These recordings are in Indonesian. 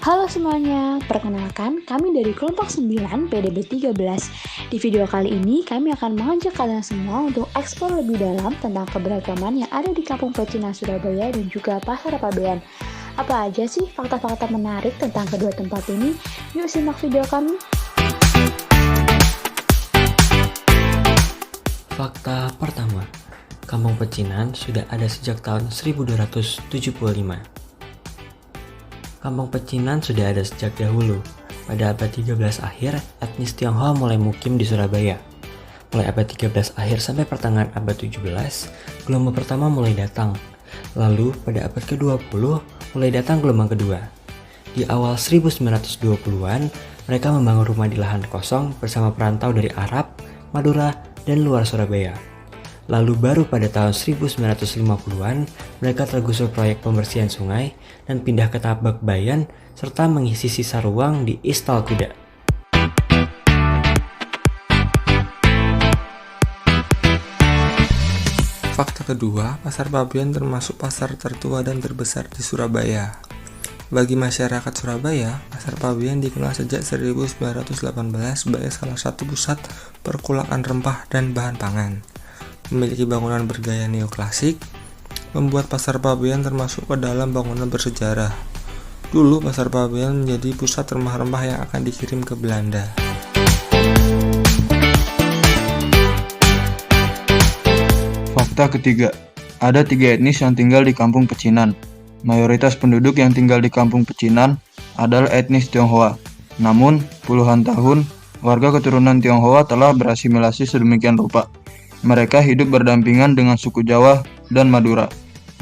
Halo semuanya, perkenalkan kami dari kelompok 9 PDB 13. Di video kali ini kami akan mengajak kalian semua untuk eksplor lebih dalam tentang keberagaman yang ada di Kampung Pecinan Surabaya dan juga Pasar Pabean. Apa aja sih fakta-fakta menarik tentang kedua tempat ini? Yuk simak video kami. Fakta pertama, Kampung Pecinan sudah ada sejak tahun 1275. Kampung Pecinan sudah ada sejak dahulu. Pada abad 13 akhir, etnis Tionghoa mulai mukim di Surabaya. Mulai abad 13 akhir sampai pertengahan abad 17, gelombang pertama mulai datang. Lalu pada abad ke-20, mulai datang gelombang kedua. Di awal 1920-an, mereka membangun rumah di lahan kosong bersama perantau dari Arab, Madura, dan luar Surabaya. Lalu baru pada tahun 1950-an, mereka tergusur proyek pembersihan sungai dan pindah ke Tabak Bayan serta mengisi sisa ruang di Istal Kuda. Fakta kedua, Pasar Pabean termasuk pasar tertua dan terbesar di Surabaya. Bagi masyarakat Surabaya, Pasar Pabean dikenal sejak 1918 sebagai salah satu pusat perkulakan rempah dan bahan pangan. Memiliki bangunan bergaya neoklasik, membuat Pasar Pabean termasuk ke dalam bangunan bersejarah. Dulu Pasar Pabean menjadi pusat rempah-rempah yang akan dikirim ke Belanda. Fakta ketiga, ada 3 etnis yang tinggal di Kampung Pecinan. Mayoritas penduduk yang tinggal di Kampung Pecinan adalah etnis Tionghoa. Namun, puluhan tahun, warga keturunan Tionghoa telah berasimilasi sedemikian rupa. Mereka hidup berdampingan dengan suku Jawa dan Madura.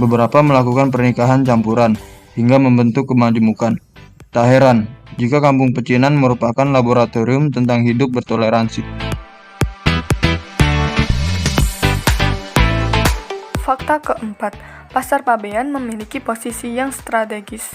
Beberapa melakukan pernikahan campuran hingga membentuk kemajemukan. Tak heran jika Kampung Pecinan merupakan laboratorium tentang hidup bertoleransi. Fakta keempat, Pasar Pabean memiliki posisi yang strategis.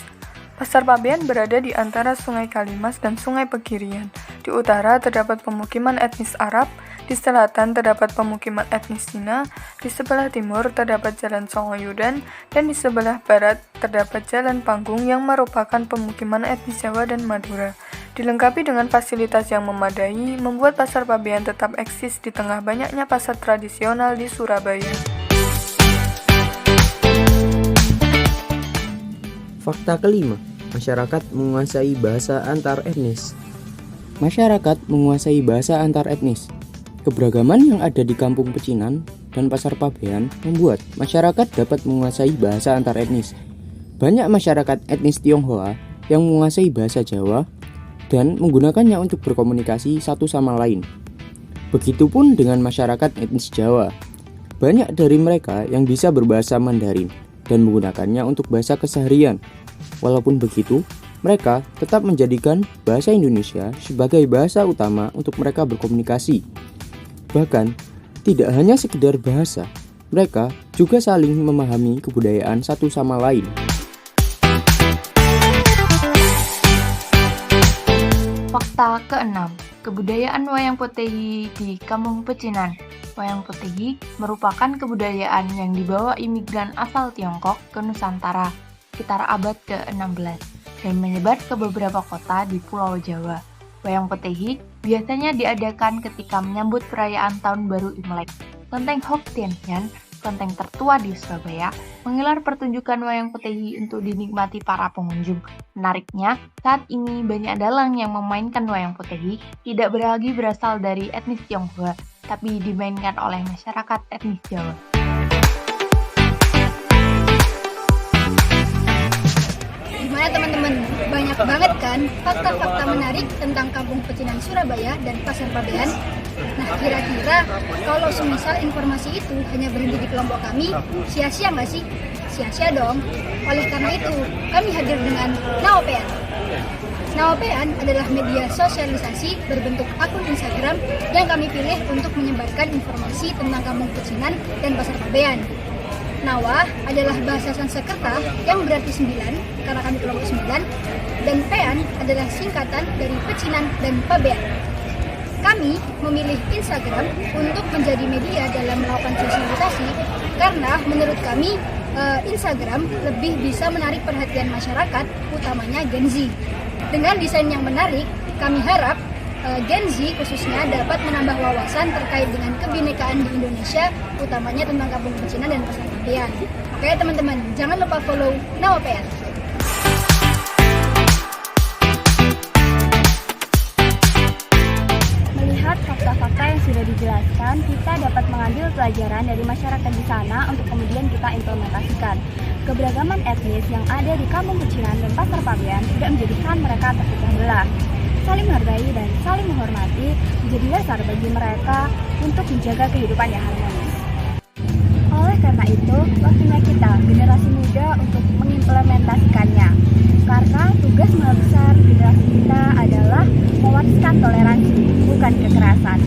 Pasar Pabean berada di antara Sungai Kalimas dan Sungai Pegirian. Di utara terdapat pemukiman etnis Arab, di selatan terdapat pemukiman etnis Cina, di sebelah timur terdapat Jalan Songoyudan, dan di sebelah barat terdapat Jalan Panggung yang merupakan pemukiman etnis Jawa dan Madura. Dilengkapi dengan fasilitas yang memadai, membuat Pasar Pabean tetap eksis di tengah banyaknya pasar tradisional di Surabaya. Fakta kelima, masyarakat menguasai bahasa antar etnis. Masyarakat menguasai bahasa antar etnis. Keberagaman yang ada di Kampung Pecinan dan Pasar Pabean membuat masyarakat dapat menguasai bahasa antar etnis. Banyak masyarakat etnis Tionghoa yang menguasai bahasa Jawa dan menggunakannya untuk berkomunikasi satu sama lain. Begitupun dengan masyarakat etnis Jawa. Banyak dari mereka yang bisa berbahasa Mandarin dan menggunakannya untuk bahasa keseharian. Walaupun begitu, mereka tetap menjadikan bahasa Indonesia sebagai bahasa utama untuk mereka berkomunikasi. Bahkan, tidak hanya sekedar bahasa, mereka juga saling memahami kebudayaan satu sama lain. Fakta keenam, kebudayaan Wayang Potehi di Kampung Pecinan. Wayang Potehi merupakan kebudayaan yang dibawa imigran asal Tiongkok ke Nusantara sekitar abad ke-16 dan menyebar ke beberapa kota di Pulau Jawa. Wayang Potehi biasanya diadakan ketika menyambut perayaan Tahun Baru Imlek. Kelenteng Hock Tien Hian, kelenteng tertua di Surabaya, menggelar pertunjukan Wayang Potehi untuk dinikmati para pengunjung. Menariknya, saat ini banyak dalang yang memainkan Wayang Potehi tidak lagi berasal dari etnis Tionghoa, tapi dimainkan oleh masyarakat etnis Jawa. Gimana teman-teman? Banyak banget kan fakta-fakta menarik tentang Kampung Pecinan Surabaya dan Pasar Pabean? Nah, kira-kira kalau semisal informasi itu hanya berhenti di kelompok kami, sia-sia nggak sih? Sia-sia dong. Oleh karena itu, kami hadir dengan Naopean. Naopean adalah media sosialisasi berbentuk akun Instagram yang kami pilih untuk menyebarkan informasi tentang Kampung Pecinan dan Pasar Pabean. Nawa adalah bahasa Sanskerta yang berarti 9 karena kami kelompok 9, dan Pean adalah singkatan dari Pecinan dan Pabean. Kami memilih Instagram untuk menjadi media dalam melakukan sosialisasi karena menurut kami Instagram lebih bisa menarik perhatian masyarakat, utamanya Gen Z. Dengan desain yang menarik, kami harap Gen Z khususnya dapat menambah wawasan terkait dengan kebinekaan di Indonesia, utamanya tentang kampung pecinan dan pasar Pabean. Oke teman-teman, jangan lupa follow Nawa PR. Melihat fakta-fakta yang sudah dijelaskan, kita dapat mengambil pelajaran dari masyarakat di sana untuk kemudian kita implementasikan. Keberagaman etnis yang ada di kampung pecinan dan pasar Pabean tidak menjadikan mereka terpecah belah. Saling menghargai dan saling menghormati menjadi dasar bagi mereka untuk menjaga kehidupan yang harmonis. Oleh karena itu, waktunya kita, generasi muda, untuk mengimplementasikannya. Karena tugas besar generasi kita adalah mewariskan toleransi, bukan kekerasan.